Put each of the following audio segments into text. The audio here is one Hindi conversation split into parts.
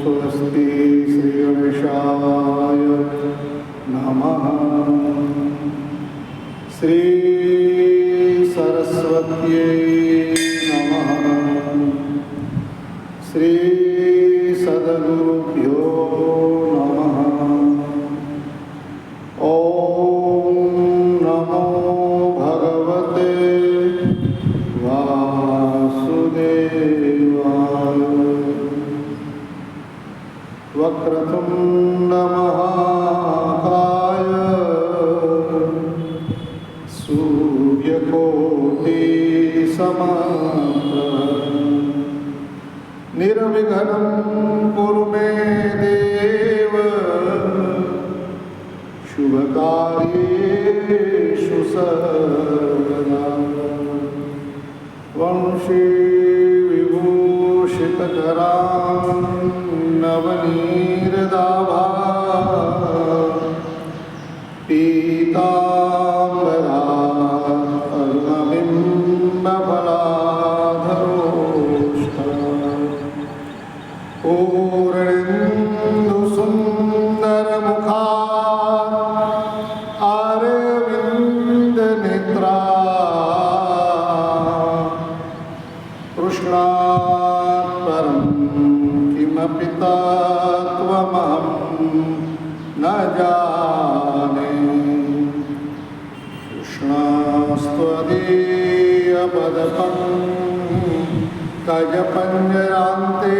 स्वस्ति श्री गणेशाय नमः। श्री सरस्वत्यै नमः। श्री सद्गुरुभ्यो नमः। ओम नमो भगवते वासुदेवाय। वक्रतुंड महाकाय सूर्यकोटि समप्रभ निर्विघ्नं कुरु मे देव शुभकार्येषु सर्वदा। वंशी विभूषितकरां नवनीरदाभा पीताम्बरार्णबिम्बफलाधरोष्ठा पूर्णेन्दुसुन्दरमुखा अरविन्दनेत्रा कृष्णात् परं किमपि तत्त्वमहं न जाने। कृष्णस्त्वदीयपदपङ्कजपञ्जरान्ते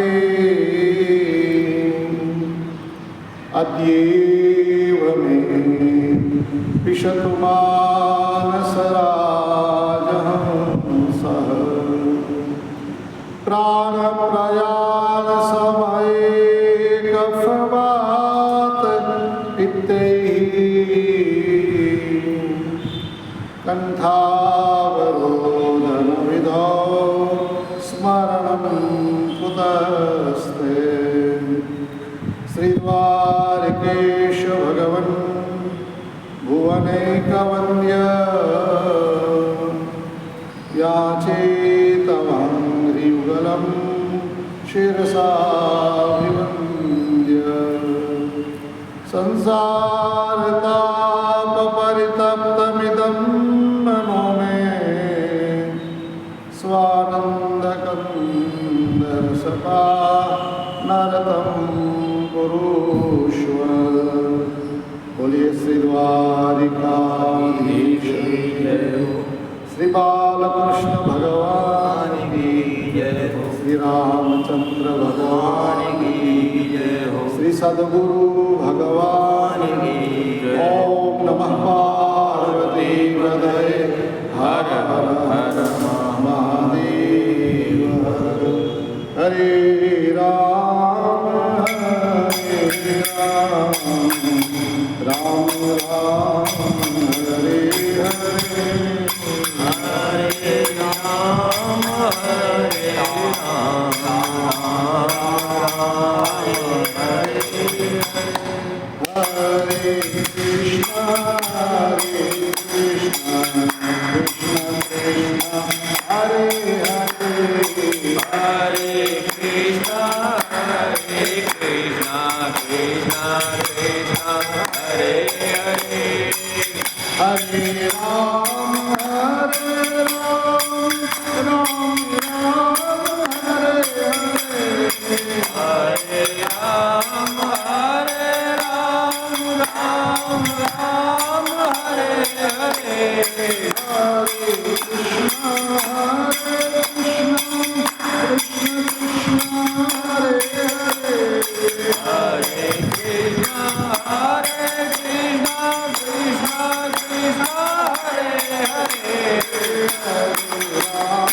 अद्यैव मे पिशतु मानसराजहंसः। प्राणप्रयाणसमये कफवात पित्तैः कण्ठावरोधनविधौ स्मरणं कुतस्ते। श्रीद्वारकेश भगवन् भुवनैकवन्द्य याचेतमङ्घ्रियुगलं शिरसाभिवन्द्य। संसारतापपरितप्तमिदं मनो मे स्वानन्दकन्दरसपा नरतं कुरुष्व। बोलिए श्री द्वारिकाधीश श्री बालकृष्ण भगवान की जय हो। श्री रामचंद्र भगवान की जय हो। श्री सद्गुरु भगवान की जय। ओम नमः पार्वती पतये हर हर हर महादेव। हरे राम राम राम हरे हरे हरे राम हरे Krishna Krishna Krishna Hare Hare Hare Krishna Krishna Krishna Hare Hare Hare Ram Ram Ram Hare Hare Hare Ram Ram Ram Hare Hare Hare Krishna Krishna Hare Hare Hare Krishna Krishna Krishna Hare Hare Hare Ram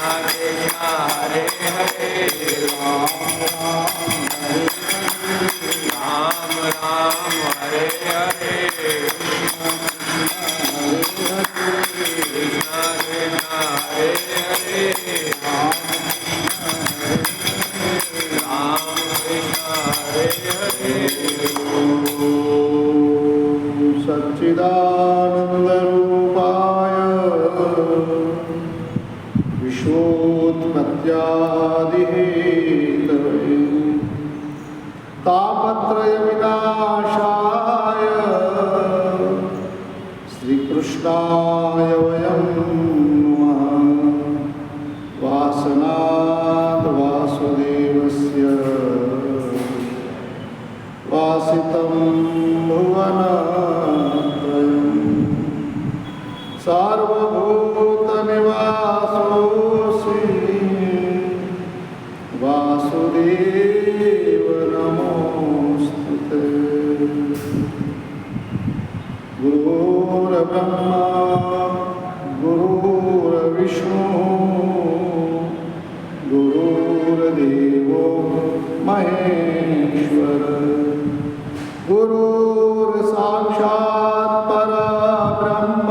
Hare Hare Hare Rama तापत्रय विनाशाय श्रीकृष्णाय वयं नमः। वासनात् वासुदेवस्य वासितं भुवनत्रयम् सार्वभूतनिवासोऽसि वासुदेव नमोऽस्तुते। गुरुर्ब्रह्मा गुरुर्विष्णु गुरुर्देवो महेश्वर गुरुर्साक्षात् परब्रह्म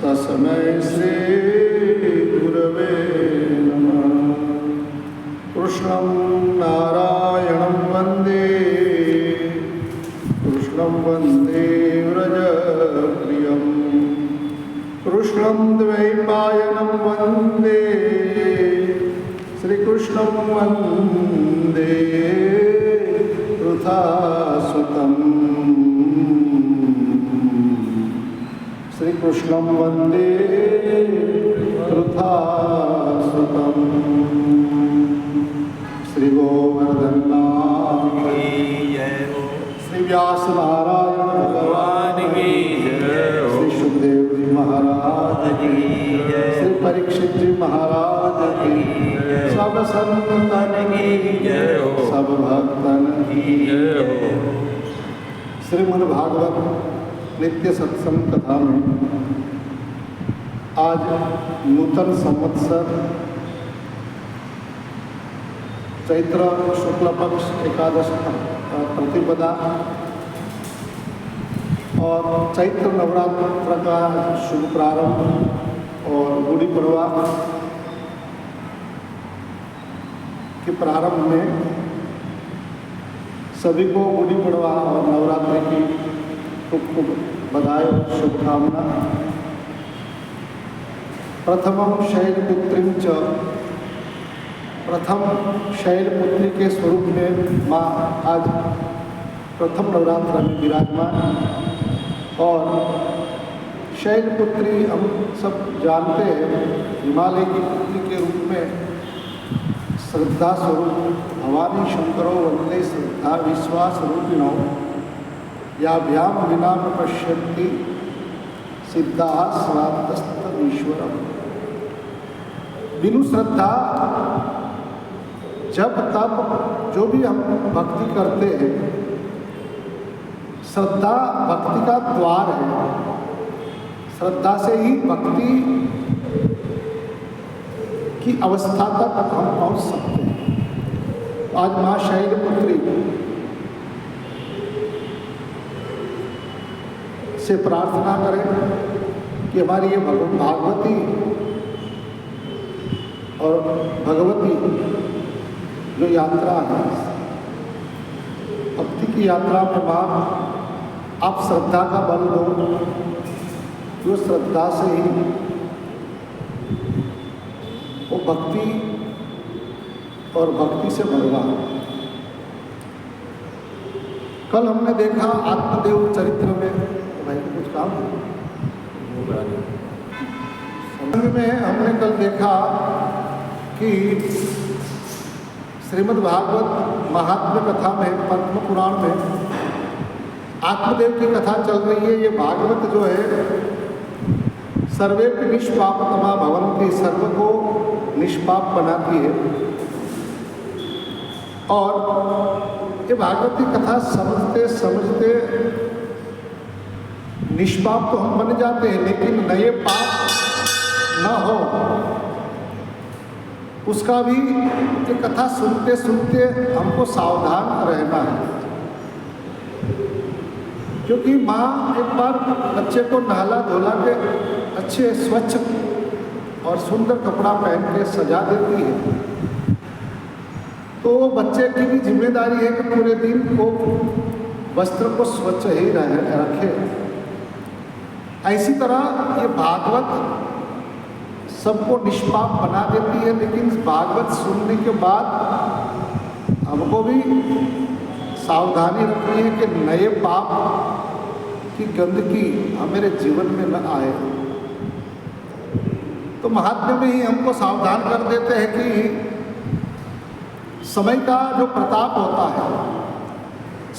तस्मै श्री गुरवे नमः। कृष्णं नारायणं वन्दे कृष्णं वन्दे व्रजप्रियं कृष्णं द्वैपायनं वन्दे श्रीकृष्णं वन्दे वृथासुतं श्रीकृष्णं वन्दे वृथासुतं। श्री गोवर्धननाथ श्री व्यास नारायण भगवान की जय। श्री सुखदेव जी महाराज की जय। श्री परीक्षित जी महाराज की जय। सब संतन की जय हो, सब भक्तन की जय हो। श्रीमद् भागवत नित्य सत्संग कथा में आज नूतन संवत्सर चैत्र शुक्ल पक्ष एकादश प्रतिपदा और चैत्र नवरात्र का शुभ प्रारंभ और गुड़ी पड़वा के प्रारंभ में सभी को गुड़ी पड़वा और नवरात्रि की खूब बधाई और शुभकामना। प्रथमं शैलपुत्रीं च, प्रथम शैलपुत्री के स्वरूप में माँ आज प्रथम नवरात्र में विराजमान। और शैलपुत्री हम सब जानते हैं हिमालय की पुत्री के रूप में श्रद्धा स्वरूप भवानी शंकरो वंदे श्रद्धा विश्वास रूपिणो या व्याम विना न पश्यन्ति सिद्धा स्वात्तस्तमीश्वरम। बिनु श्रद्धा जब तब जो भी हम भक्ति करते हैं, श्रद्धा भक्ति का द्वार है। श्रद्धा से ही भक्ति की अवस्था तक हम पहुंच सकते हैं। आज माँ शैलपुत्री से प्रार्थना करें कि हमारी ये भागवती और भगवती जो यात्रा है, भक्ति की यात्रा में माँ आप श्रद्धा का बल दो, जो श्रद्धा से ही वो भक्ति और भक्ति से भगवान। कल हमने देखा आत्मदेव चरित्र में, भाई कुछ काम में हमने कल देखा कि श्रीमद् भागवत महात्म्य कथा में, पद्म पुराण में आत्मदेव की कथा चल रही है। ये भागवत जो है सर्वेपि निष्पापतमा भवन्ति, सर्व को निष्पाप बनाती है। और ये भागवत की कथा समझते समझते निष्पाप तो हम बन जाते हैं, लेकिन नए पाप न हो उसका भी ये कथा सुनते सुनते हमको सावधान रहना है। क्योंकि माँ एक बार बच्चे को नहला धोला के अच्छे स्वच्छ और सुंदर कपड़ा पहन के सजा देती है, तो बच्चे की भी जिम्मेदारी है कि पूरे दिन को वस्त्र को स्वच्छ ही रखे। ऐसी तरह ये भागवत सबको निष्पाप बना देती है, लेकिन भागवत सुनने के बाद हमको भी सावधानी रखनी है कि नए पाप की गंदगी हमारे जीवन में न आए। तो महात्म्य में ही हमको सावधान कर देते हैं कि समय का जो प्रताप होता है,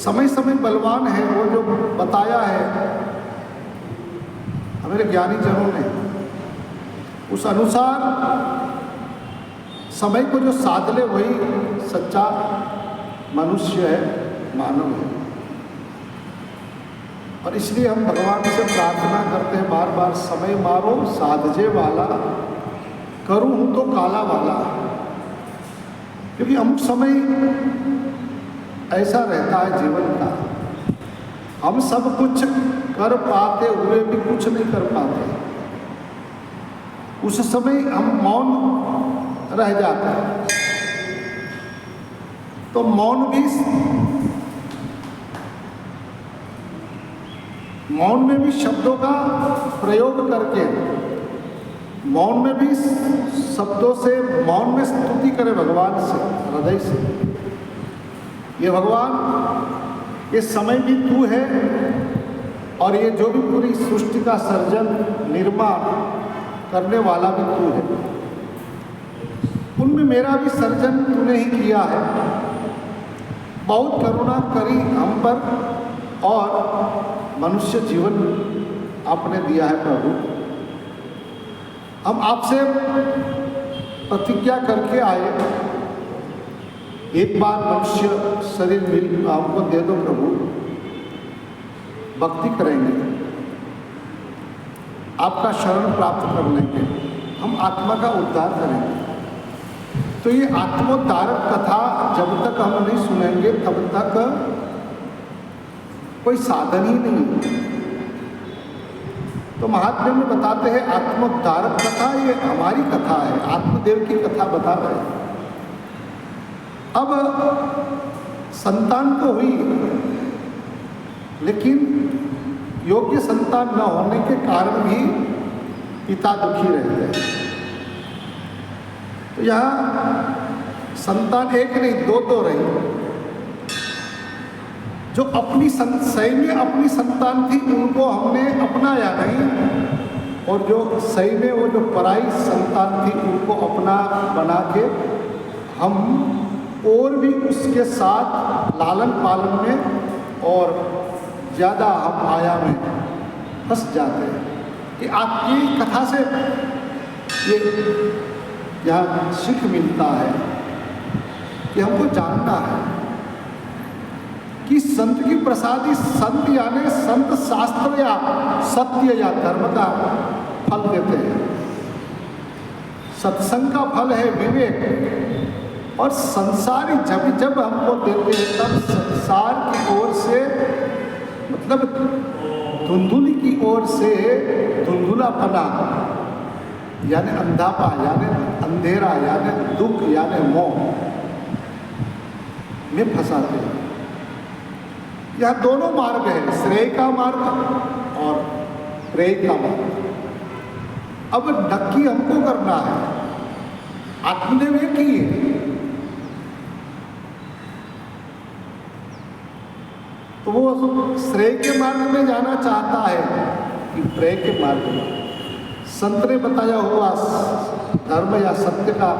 समय समय बलवान है, वो जो बताया है हमारे ज्ञानी जनों ने, उस अनुसार समय को जो साध ले वही सच्चा मनुष्य है, मानव है। और इसलिए हम भगवान से प्रार्थना करते हैं बार बार, समय मारो साधजे वाला, करूँ तो काला वाला। क्योंकि अमुक समय ऐसा रहता है जीवन का, हम सब कुछ कर पाते हुए भी कुछ नहीं कर पाते। उस समय हम मौन रह जाते हैं। तो मौन में भी शब्दों का प्रयोग करके, मौन में भी शब्दों से, मौन में स्तुति करें भगवान से, हृदय से। ये भगवान, ये समय भी तू है और ये जो भी पूरी सृष्टि का सर्जन निर्माण करने वाला भी तू है। उनमें मेरा भी सर्जन तूने ही किया है। बहुत करुणा करी हम पर और मनुष्य जीवन आपने दिया है प्रभु। हम आपसे प्रतिज्ञा करके आए, एक बार मनुष्य शरीर मिल हमको दे दो प्रभु, भक्ति करेंगे, आपका शरण प्राप्त कर लेंगे, हम आत्मा का उद्धार करेंगे। तो ये आत्मोद्धारक कथा जब तक हम नहीं सुनेंगे तब तक कोई साधन ही नहीं। तो महात्म्य में बताते हैं आत्मोद्धारक कथा ये हमारी कथा है, आत्मदेव की कथा बता रहे हैं। अब संतान तो हुई, लेकिन योग्य संतान न होने के कारण भी पिता दुखी रहते हैं। तो यहाँ संतान एक नहीं दो रही। जो अपनी सही में अपनी संतान थी उनको हमने अपनाया नहीं, और जो सही में वो जो पराई संतान थी उनको अपना बना के हम और भी उसके साथ लालन पालन में और ज़्यादा हम माया में फंस जाते हैं। कि आपकी कथा से ये यहाँ सीख मिलता है कि हमको जानना है कि संत की प्रसादी, संत यानी संत शास्त्र या सत्य या धर्म का फल देते हैं। सत्संग का फल है विवेक, और संसारी जब हमको देते हैं तब संसार की ओर से, मतलब धुंधुली की ओर से धुंधुलापना यानी अंधापा, यानी अंधेरा, यानी दुख, यानी मोह में फंसाते हैं। यह दोनों मार्ग है, श्रेय का मार्ग और प्रेय का मार्ग। अब नक्की हमको करना है, आत्मदेव ये की है। तो वो श्रेय के मार्ग में जाना चाहता है कि प्रेय के मार्ग में। संत ने बताया हुआ धर्म या सत्य का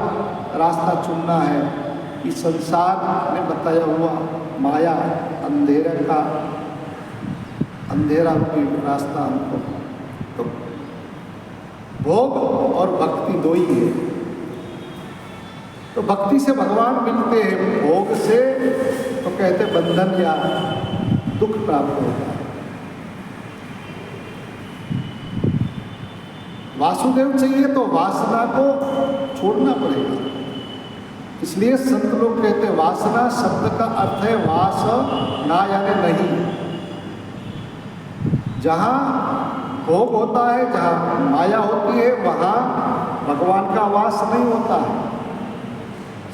रास्ता चुनना है, कि संसार ने बताया हुआ माया अंधेरा रूपी रास्ता हमको। तो भोग और भक्ति दो ही है। तो भक्ति से भगवान मिलते हैं, भोग से तो कहते बंधन या दुख प्राप्त होता है। वासुदेव चाहिए तो वासना को छोड़ना पड़ेगा। इसलिए संत लोग कहते हैं वासना शब्द का अर्थ है वास ना, यानी नहीं। जहाँ भोग होता है, जहाँ माया होती है, वहाँ भगवान का वास नहीं होता है।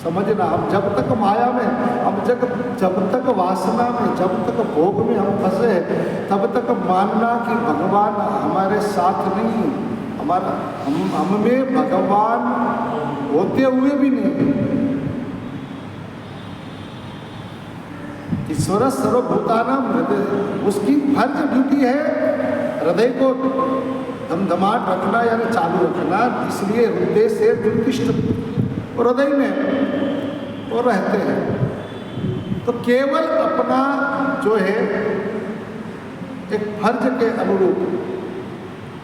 समझना, हम जब तक माया में, हम जब तक वासना में, जब तक भोग में हम फंसे, तब तक मानना कि भगवान हमारे साथ नहीं, हमारा हम में भगवान होते हुए भी नहीं। ईश्वर सर्वभूतानां हृदय, उसकी फर्ज ड्यूटी है हृदय को धमधमाट रखना यानी चालू रखना। इसलिए हृदय से निर्दिष्ट हृदय में वो रहते हैं। तो केवल अपना जो है एक फर्ज के अनुरूप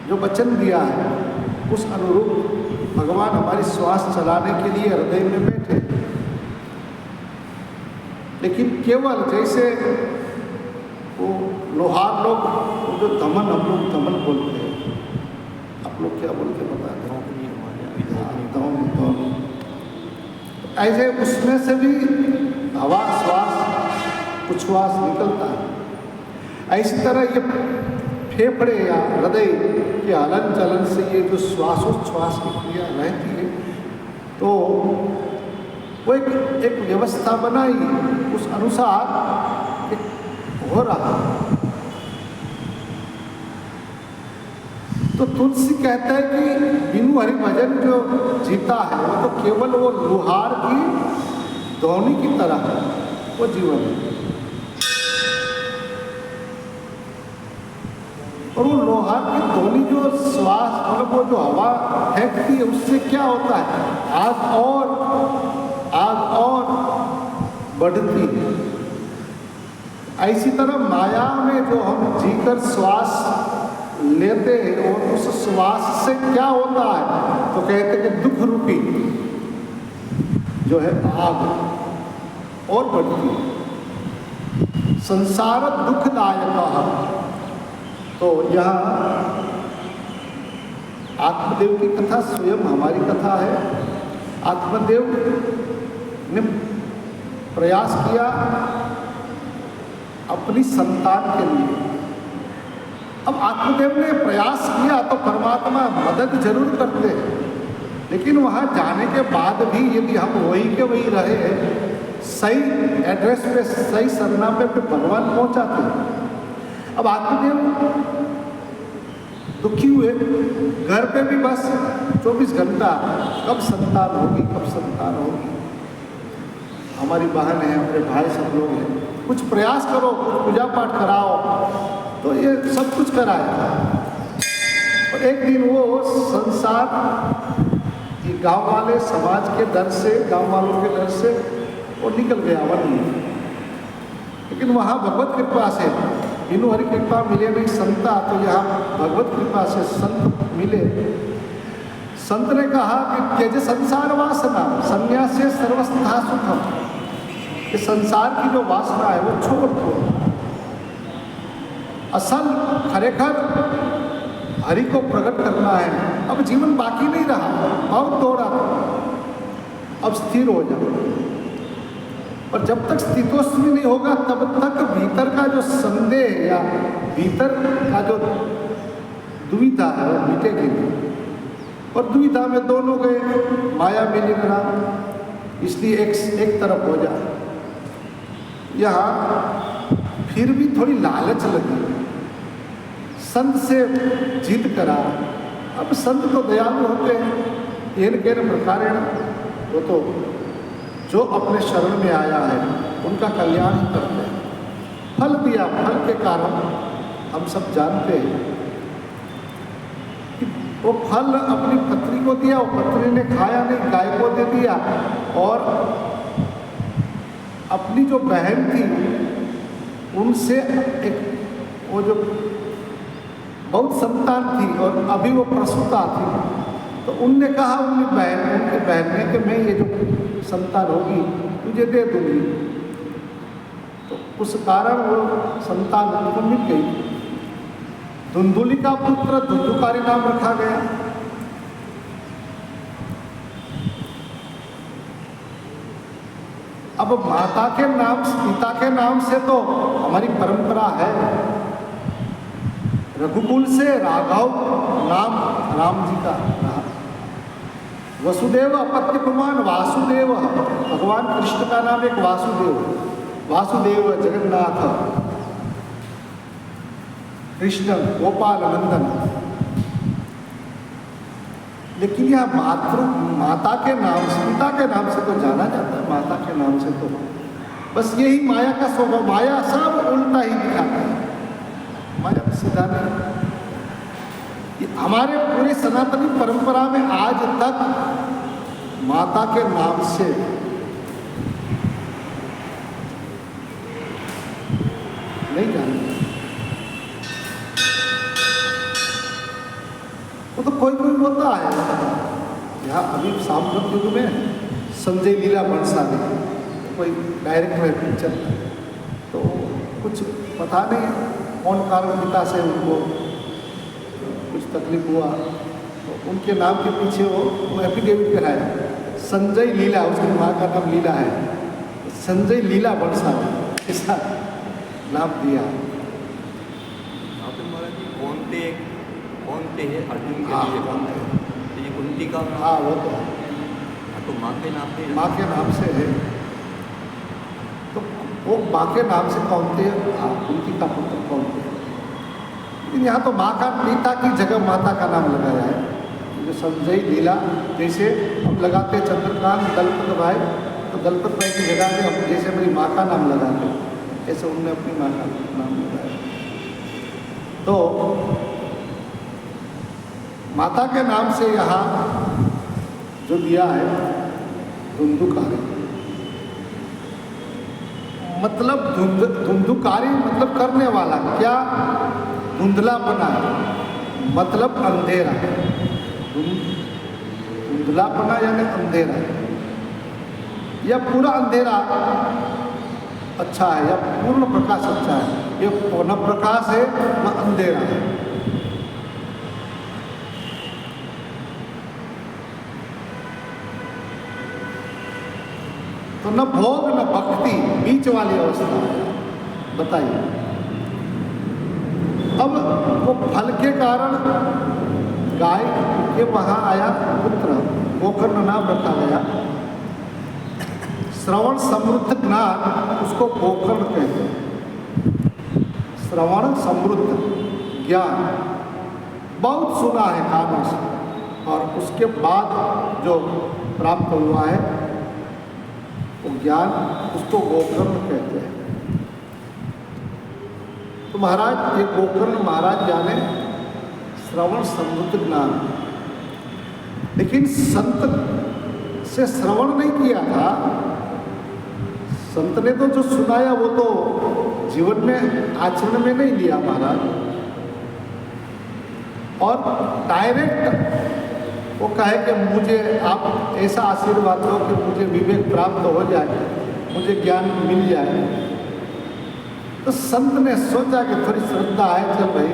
जो वचन दिया है उस अनुरूप भगवान हमारी श्वास चलाने के लिए हृदय में बैठे। लेकिन केवल जैसे वो लोहार लोग जो धमन, हम लोग धमन बोलते हैं, आप लोग क्या बोलते हैं बता दें, ऐसे उसमें से भी हवा श्वास उच्छ्वास निकलता है। इसी तरह ये फेफड़े या हृदय के हलन चलन से ये जो श्वासोच्छ्वास की क्रिया रहती है, तो वो एक व्यवस्था बनाई, उस अनुसार हो रहा। तो तुलसी कहता है कि बिनु हरि भजन जो जीता है वो तो केवल वो लोहार की ध्वनि की तरह है, वो जीवन है। और वो लोहार की ध्वनि जो श्वास मतलब वो जो हवा फेंकती है उससे क्या होता है, आग और बढ़ती है। ऐसी तरह माया में जो हम जीकर श्वास लेते हैं और उस श्वास से क्या होता है, तो कहते हैं कि दुख रूपी जो है आग और बढ़ती है। संसार दुखदायक। तो यहाँ आत्मदेव की कथा स्वयं हमारी कथा है। आत्मदेव ने प्रयास किया अपनी संतान के लिए। अब आत्मदेव ने प्रयास किया तो परमात्मा मदद जरूर करते हैं, लेकिन वहाँ जाने के बाद भी यदि हम वही के वही रहे, सही एड्रेस पे सही सरनामे पे भगवान पहुँचाते हैं। अब आत्मदेव दुखी हुए, घर पे भी बस 24 घंटा कब संतान होगी, कब संतान होगी। हमारी बहन है, हमारे भाई सब लोग हैं, कुछ प्रयास करो, कुछ पूजा पाठ कराओ, तो ये सब कुछ कराया। और एक दिन वो संसार ये गांव वाले समाज के डर से, गांव वालों के डर से वो निकल गया वन में। लेकिन वहाँ भगवत कृपा से बिनु हरि कृपा मिले नहीं संता, तो यहाँ भगवत कृपा से संत मिले। संत ने कहा कि त्यज संसार वासना संन्यास से सर्वस्था सुखम, कि संसार की जो वासना है वो छोड़ दो, असल खरेखर हरि को प्रकट करना है। अब जीवन बाकी नहीं रहा, बहुत दौड़ा, अब स्थिर हो जाओ। और जब तक स्थितोस्थिर नहीं होगा तब तक भीतर का जो संदेह या भीतर का जो दुविधा है वो मिटेगी नहीं। और दुविधा में दोनों गए, माया में निकला, इसलिए एक तरफ हो जाए। यहाँ फिर भी थोड़ी लालच लगी, संत से जीत करा। अब संत तो दयालु होते हैं, येन केन प्रकारेण, वो तो जो अपने शरण में आया है उनका कल्याण ही करते हैं। फल दिया, फल के कारण हम सब जानते हैं कि वो फल अपनी पत्नी को दिया, वो पत्नी ने खाया नहीं, गाय को दे दिया। और अपनी जो बहन थी उनसे एक वो जो बहुत संतान थी और अभी वो प्रसूता थी, तो उनने कहा उनकी बहन ने कि मैं ये जो संतान होगी तुझे दे दूंगी। तो उस कारण वो संतान उनको मिल गई। धुंधुली का पुत्र धुंधुकारी नाम रखा गया। अब माता के नाम, पिता के नाम से तो हमारी परंपरा है। रघुकुल से राघव नाम राम जी का रहा। वसुदेव अपत्य पुमान वासुदेव, भगवान कृष्ण का नाम एक वासुदेव, वासुदेव जगन्नाथ, कृष्ण गोपाल नंदन। लेकिन यह माता के नाम से, पिता के नाम से तो जाना जाता है, माता के नाम से तो बस यही माया का स्वभाव, माया सब उल्टा ही दिखाता है, माया सीधा नहीं। ये हमारे पूरे सनातनी परंपरा में आज तक माता के नाम से नहीं जानते। वो तो कोई कोई होता है, यहाँ अभी सांप्रत युग में संजय लीला बंसाली कोई डायरेक्टर पिक्चर, तो कुछ पता नहीं कौन कारण पिता से उनको कुछ तकलीफ हुआ, तो उनके नाम के पीछे वो एफिडेविट कराया, संजय लीला, उसकी माँ का नाम लीला है, संजय लीला बंसाली ऐसा नाम दिया। कौन है अर्जुन के हाँ, लिए कौन है, तो ये कुंती का नाम। हाँ वो तो तो माँ के नाम पे, माँ के नाम से है, तो वो माँ के नाम से कौनते हैं, हाँ कुंती का पुत्र कौनते हैं। लेकिन यहाँ तो माँ का पिता की जगह माता का नाम लगाया है, जो संजय लीला, जैसे हम लगाते चंद्रकांत दलपत भाई, तो दलपत भाई की जगह पे हम जैसे मेरी माँ का नाम लगाते, ऐसे उन्होंने अपनी माँ का नाम लगाया। तो माता के नाम से यहाँ जो दिया है धुंधुकारी, मतलब धुंधुकारी मतलब करने वाला, क्या धुंधलापना, मतलब अंधेरा, धुंधलापना यानी अंधेरा, या पूरा अंधेरा अच्छा है या पूर्ण प्रकाश अच्छा है, ये न प्रकाश है न अंधेरा है। तो न भोग न भक्ति, बीच वाली अवस्था। बताइए, अब वो फल के कारण गाय के वहाँ आया पुत्र, गोकर्ण नाम रखा गया। श्रवण समृद्ध ज्ञान उसको गोकर्ण कहते हैं। श्रवण समृद्ध ज्ञान बहुत सुना है कानों से, और उसके बाद जो प्राप्त हुआ है वो ज्ञान, उसको गोकर्ण कहते हैं। तो महाराज, ये गोकर्ण महाराज जाने श्रवण समृद्ध ज्ञान, लेकिन संत से श्रवण नहीं किया था। संत ने तो जो सुनाया वो तो जीवन में आचरण में नहीं लिया महाराज, और डायरेक्ट वो कहे कि मुझे आप ऐसा आशीर्वाद दो कि मुझे विवेक प्राप्त हो जाए, मुझे ज्ञान मिल जाए। तो संत ने सोचा कि थोड़ी श्रद्धा है, चल भाई,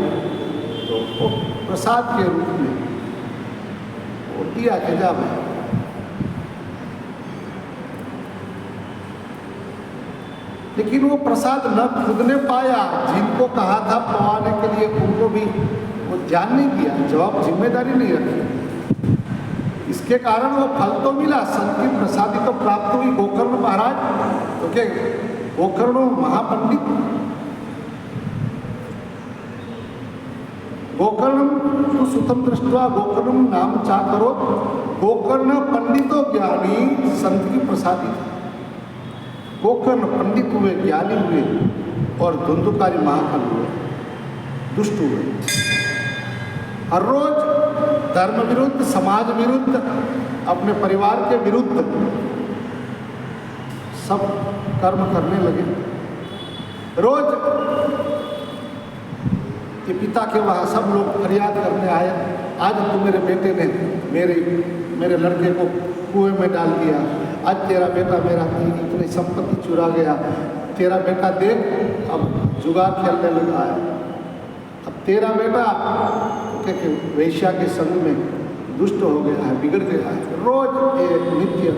तो वो प्रसाद के रूप में वो दिया कि जा भाई। लेकिन वो प्रसाद न खुद ने पाया, जिनको कहा था पवाने के लिए उनको भी वो ध्यान नहीं किया, जवाब जिम्मेदारी नहीं रखी। इसके कारण वो फल तो मिला, संत की प्रसादी तो प्राप्त हुई। गोकर्ण महाराज तो क्या, गोकर्ण महापंडित, गोकर्ण तो सुतम दृष्टवा गोकर्ण नाम चाकरो, गोकर्ण पंडितो ज्ञानी, संत की प्रसादी। गोकर्ण पंडित हुए, ज्ञानी हुए, और धुंधुकारी महाकाल हुए, दुष्ट हुए। हर रोज धर्म विरुद्ध, समाज विरुद्ध, अपने परिवार के विरुद्ध सब कर्म करने लगे। रोज के पिता के वहाँ सब लोग फरियाद करने आए, आज तो मेरे बेटे ने मेरे लड़के को कुएं में डाल दिया, आज तेरा बेटा मेरा इतनी संपत्ति चुरा गया, तेरा बेटा देख अब जुगाड़ खेलने लगा है, अब तेरा बेटा के वैश्या के संग में दुष्ट हो गया है, बिगड़ गया है। रोज ये नित्य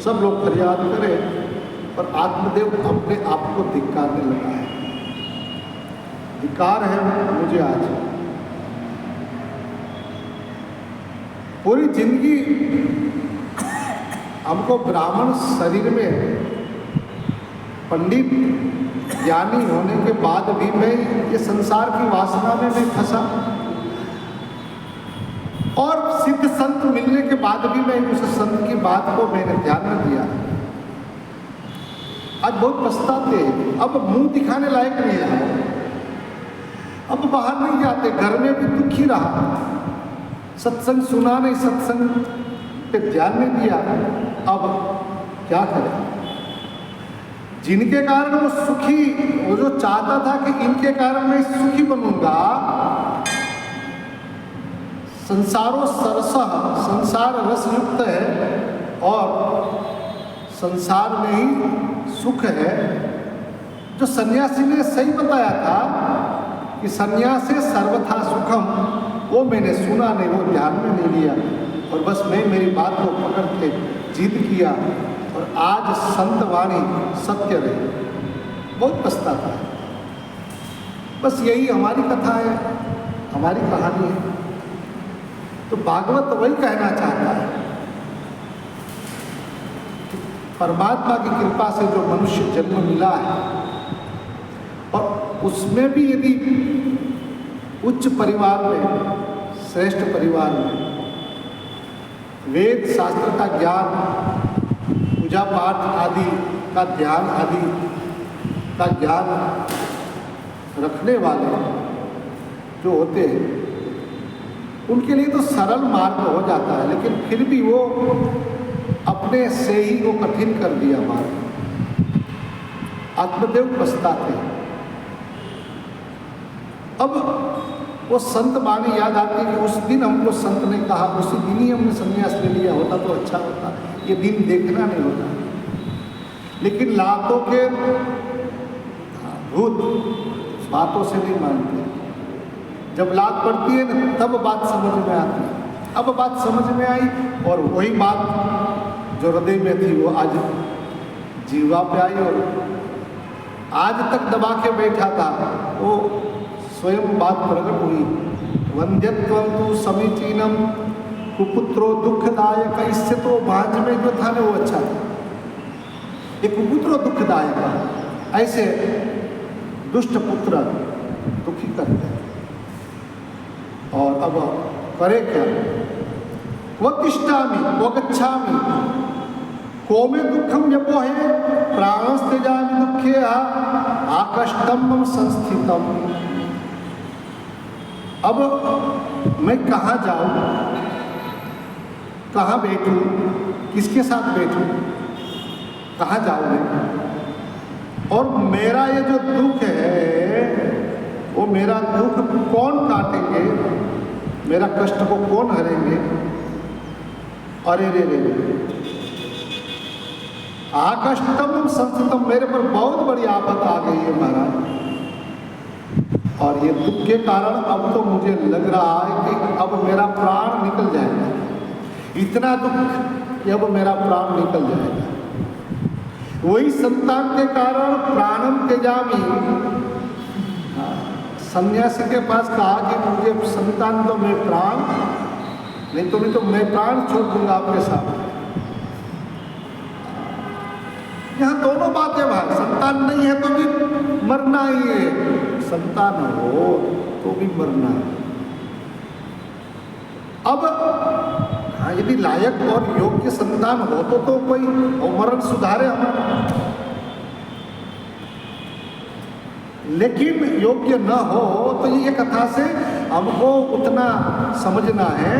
सब लोग फरियाद करें, और आत्मदेव अपने आप को धिक्कारने लगा है। धिक्कार है मुझे आज, पूरी जिंदगी हमको ब्राह्मण शरीर में पंडित ज्ञानी होने के बाद भी मैं ये संसार की वासना में मैं फंसा, और सिद्ध संत मिलने के बाद भी मैं उस संत की बात को मैंने ध्यान न दिया। आज बहुत पछताते हैं। अब मुंह दिखाने लायक नहीं रहा, अब बाहर नहीं जाते, घर में भी दुखी रहा, सत्संग सुना नहीं, सत्संग पे ध्यान नहीं दिया। अब क्या करें? जिनके कारण वो सुखी, वो जो चाहता था कि इनके कारण मैं सुखी बनूंगा, संसारो सरसः, संसार रस युक्त है और संसार में ही सुख है। जो सन्यासी ने सही बताया था कि सन्यासे सर्वथा सुखम, वो मैंने सुना नहीं, वो ध्यान में नहीं लिया और बस मैं मेरी बात को पकड़ के जिद किया और आज संत वाणी सत्य रही। बहुत पछताता है। बस यही हमारी कथा है, हमारी कहानी है। तो भागवत वही कहना चाहता है कि परमात्मा की कृपा से जो मनुष्य जन्म मिला है और उसमें भी यदि उच्च परिवार में, श्रेष्ठ परिवार में वेद शास्त्र का ज्ञान, पूजा पाठ आदि का ध्यान आदि का ज्ञान रखने वाले जो होते हैं, उनके लिए तो सरल मार्ग हो जाता है, लेकिन फिर भी वो अपने से ही वो कठिन कर दिया मार्ग। आत्मदेव पछताते हैं। अब वो संत वाणी याद आती है कि उस दिन हमको संत ने कहा, उसी दिन ही हमने संन्यास ले लिया होता तो अच्छा होता। ये दिन देखना नहीं होता, लेकिन लातों के भूत बातों से नहीं मानते। जब लात पड़ती है ना, तब बात समझ में आती है। अब बात समझ में आई और वही बात जो हृदय में थी वो आज जीवा पे आई और आज तक दबा के बैठा था वो स्वयं बात प्रकट हुई। वंद्यत्वं तु समीचीनम कुपुत्रो दुखदायक। इससे तो भांज में जो था ना वो अच्छा था। ये कुपुत्रो दुखदायक, ऐसे दुष्ट पुत्र दुखी करते हैं। और अब करे क्या? वतिष्ठामि वगच्छामि कोमे दुखम यपोहे प्राणस्त्यजामि दुखे आकष्टम मम संस्थितम। अब मैं कहाँ जाऊँ, कहाँ बैठूँ, किसके साथ बैठूँ, कहाँ जाऊँ मैं? और मेरा ये जो दुख है वो मेरा दुख कौन काटेंगे, मेरा कष्ट को कौन हरेंगे? अरे रे रे आकष्टम संस्थितम, मेरे पर बहुत बड़ी आफत आ गई है महाराज। और ये दुख के कारण अब तो मुझे लग रहा है कि अब मेरा प्राण निकल जाएगा। इतना दुख कि अब मेरा प्राण निकल जाएगा। वही संतान के कारण प्राणम त्यजामि, सन्यासी के पास कहा कि मुझे संतान तो मैं प्राण, नहीं तो मैं प्राण छोड़ दूंगा आपके साथ। यहाँ दोनों बातें भाई, संतान नहीं है तो भी मरना ही है, संतान हो तो भी मरना है। अब हाँ, यदि लायक और योग्य संतान हो तो कोई मरण सुधारे हम, लेकिन योग्य न हो तो ये कथा से हमको उतना समझना है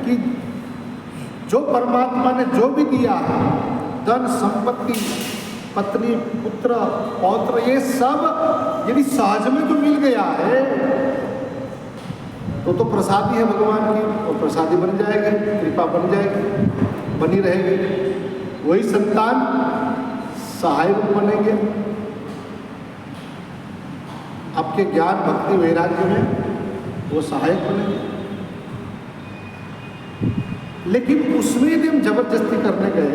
कि जो परमात्मा ने जो भी दिया है, धन संपत्ति, पत्नी, पुत्र, पौत्र, ये सब यदि सहज में जो मिल गया है तो प्रसादी है भगवान की, और प्रसादी बन जाएगी, कृपा बन जाएगी, बनी रहेगी। वही संतान सहाय रूप बनेंगे आपके ज्ञान भक्ति वैराग्य में, वो सहायक बनेंगे। लेकिन उसमें यदि हम जबरदस्ती करने गए,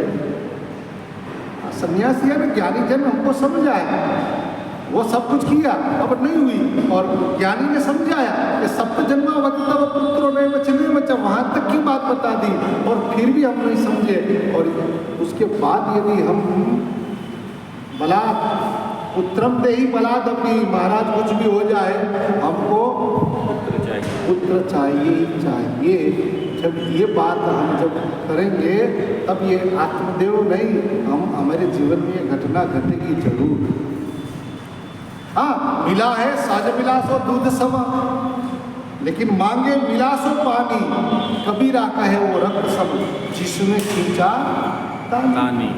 सन्यासी है ना, ज्ञानी जन हमको समझ आया, वो सब कुछ किया, अब नहीं हुई, और ज्ञानी ने समझाया कि सप्त जन्मा वक्तव्य पुत्रो नहीं बचने बचा, वहाँ तक की बात बता दी, और फिर भी हम नहीं समझे। और उसके बाद यदि हम बलात् पुत्रम देहि बलादपि, महाराज कुछ भी हो जाए हमको पुत्र चाहिए। पुत्र चाहिए ही चाहिए। जब ये बात हम जब करेंगे तब ये आत्मदेव नहीं, हम हमारे जीवन में ये घटना घटेगी जरूर। हाँ, मिला है साज मिलासो दूध समा, लेकिन मांगे मिलासो पानी, कबीरा कहे वो रक्त सम, जिसमें खींचा तानी।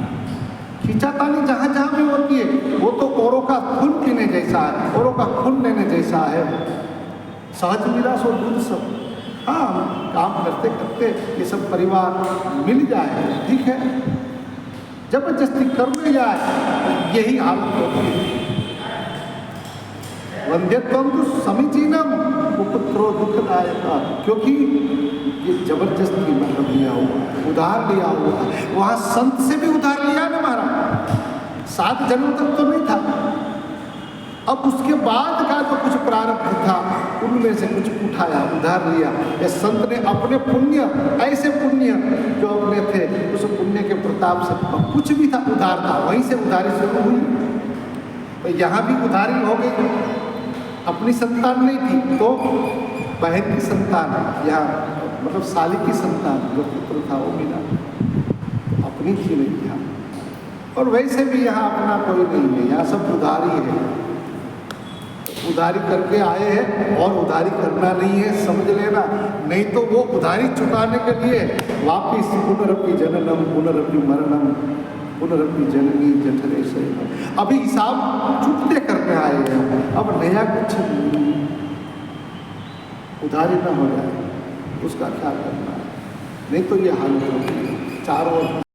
खींचा तानी जहाँ जहाँ भी होती है वो तो औरों का खून पीने जैसा है, औरों का खून लेने जैसा है। सहज मिलासो दूध सम। हाँ, काम करते करते ये सब परिवार मिल जाए ठीक है, जबरदस्ती करने जाए यही हालत होती है। वंद्यत्वम तो समीचीनम कुपुत्रो दुखदायक, क्योंकि ये जबरदस्ती मतलब लिया हुआ, उधार लिया हुआ। वहाँ संत से भी उधार लिया ना महाराज, 7 जन्म तक तो नहीं था, अब उसके बाद का जो कुछ प्रारब्ध था उनमें से कुछ उठाया, उधार लिया। ये संत ने अपने पुण्य, ऐसे पुण्य जो अपने थे उस पुण्य के प्रताप से कुछ भी था उधार था, वहीं से उधारी शुरू हुई। तो यहाँ भी उधारी हो गई, अपनी संतान नहीं थी तो बहन की संतान, यहाँ मतलब साली की संतान जो पुत्र था वो मिला, अपनी थी नहीं यहाँ। और वैसे भी यहाँ अपना कोई नहीं है, यहाँ सब उधारी है, उधारी करके आए हैं और उधारी करना नहीं है, समझ लेना। नहीं तो वो उधारी चुकाने के लिए वापिस पुनरपि जननम पुनरपि मरणम पुनरपि जननी जठरे शयनम, अभी हिसाब चुकते करने आए हैं, अब नया कुछ उधारी ना हो जाए उसका क्या करना है, नहीं तो ये हालत होती है चारों